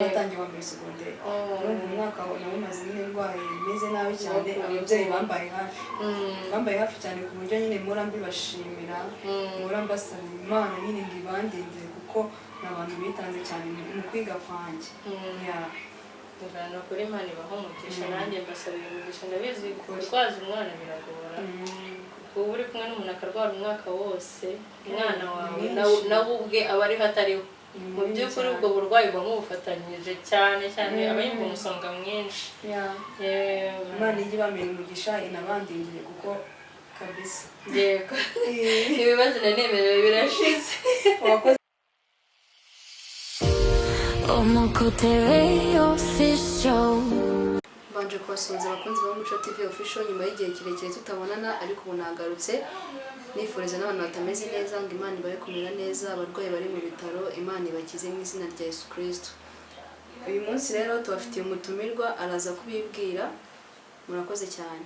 Natangiye wa mbere secondaire urumva umwaka nawumaze nyine ndwaye meze nabi cyane ababyeyi bambaye hafi cyane ku buryo nyine mpora mbibashimira mpora mbasaba Imana nyine ngo ibandinde kuko n'abantu bitanze cyane mu kwiga kwanjye Mugana kuri Imana ibaho umugisha nanjye mbasabira umugisha ndabizi kurwaza umwana biragora kuko uri kumwe n'umuntu akarwara umwaka wose umwana wawe nawe ubwe aba ariho atariho mu by'ukuri ubwo burwayi bwamufatanyije cyane aba yumva umusonga mwinshi Imana ijye ibamera umugisha inabandindire kuko kabisa yego ibibazo nanemerewe birashize Mbanje kubasuhuza abakunzi ba Muco TV official nyuma y'igihe kirekire tutabonana ariko ubu nagarutse nifuriza n'abantu batameze neza ngo Imana ibahe kumera neza abarwayi bari mu bitaro Imana ibakize mu izina rya Yesu Kristo. Uyu munsi rero tubafitiye umutumirwa araza kubibwira murakoze cyane.